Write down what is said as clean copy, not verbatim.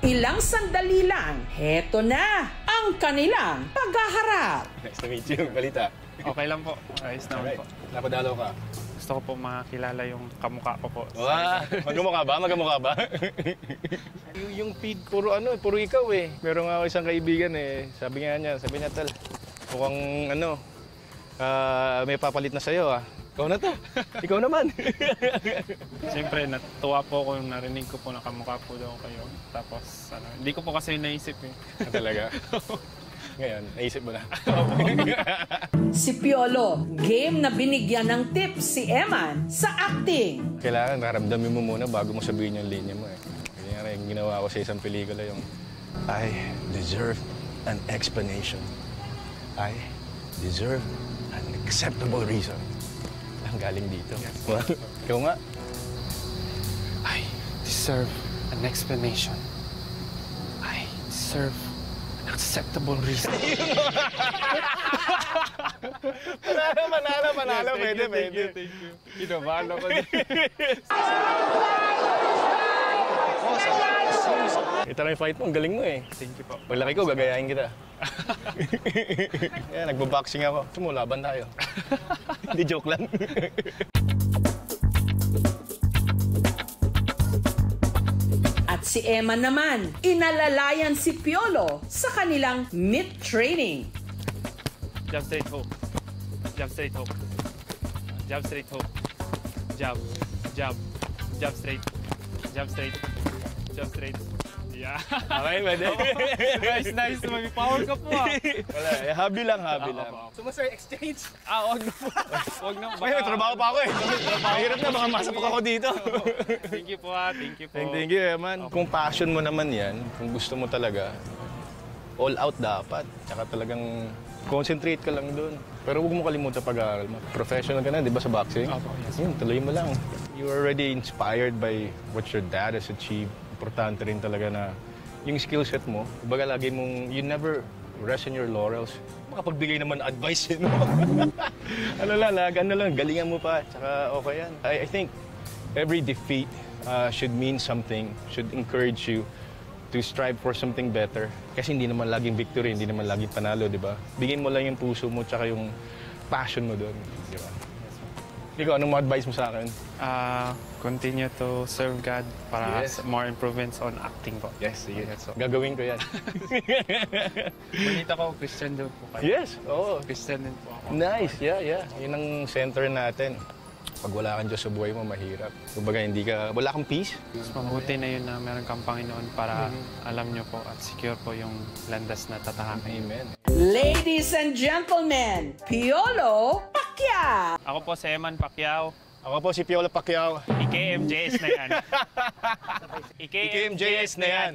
Ilang sandali lang, heto na ang kanilang paghaharap. Nice to meet you. Balita? Okay lang po. Ayos naman po. Napadalo ka? Gusto ko po makilala yung kamukha ko po. Wow! Magkamukha ba? Magkamukha ba? Yung feed, puro ikaw eh. Meron nga ako isang kaibigan eh. Sabi niya, tal, mukhang may papalit na sa'yo ah. Ikaw na to. Ikaw naman. Siyempre, natuwa po ako yung narinig ko po na kamukha po daw kayo. Tapos, hindi ko po kasi naisip eh. Talaga? Ngayon, naisip mo na. Si Piolo, game na binigyan ng tips si Eman sa acting. Kailangan naramdamin mo muna bago mo sabihin yung linya mo eh. Kaya nga yung ginawa ko sa isang pelikula yung I deserve an explanation. I deserve an acceptable reason. Ang galing dito. Yes. Ikaw nga? I deserve an explanation. I deserve an acceptable reason. Manalo. Yes, thank you. Kinabalo ko din. Ito na yung fight mo. Ang galing mo eh. Thank you po. Paglaki ko, gagayahin kita. Kaya nagbo-boxing ako. Laban tayo. Hindi, joke lang. At si Eman naman, inalalayan si Piolo sa kanilang meet training. Jab straight hook. Jab straight hook. Jab straight hook. Jab. Jab. Jab straight. Jab straight. Jab straight. Yeah. Okay, pwede. Nice. May power ka po ah. Wala, hobby lang. So, sir, exchange? Wag na po. Wag na. May trabaho pa ako eh. Mahirap na, baka masapok ako dito. Thank you po ah. Thank you po. Thank you, Eman. Kung passion mo naman yan, kung gusto mo talaga, all out dapat. Tsaka talagang concentrate ka lang doon. Pero huwag mo kalimutan pag-aaral mo. Professional ka na, di ba, sa boxing? Opo, yes. Yun, tuloy mo lang. You are already inspired by what your dad has achieved. Importante rin talaga na yung skill set mo, kumbaga lagi mong, you never rest on your laurels. Makapagbigay naman advice yun, no? Galingan mo pa, tsaka okay yan. I think every defeat should mean something, should encourage you to strive for something better. Kasi hindi naman laging victory, hindi naman laging panalo, di ba? Bigyan mo lang yung puso mo, tsaka yung passion mo doon, di ba? Ikaw, anong advice mo sa akin? Continue to serve God para more improvements on acting po. Yes, sige. Okay, so. Gagawin ko yan. Balita ko, Christian daw po kayo. Yes, oo. Christian din po ako. Nice, yeah. Yun ang center natin. Pag wala kang Diyos sa buhay mo, mahirap. Kumbaga, wala kang peace. Mas mabuti na yun na meron kang Panginoon para alam nyo po at secure po yung landas na tatahakin. Amen. Ladies and gentlemen, Piolo Pacquiao! Ako po si Eman Pacquiao. Ako po si Piolo Pacquiao. IKMJS na yan. IKMJS na yan.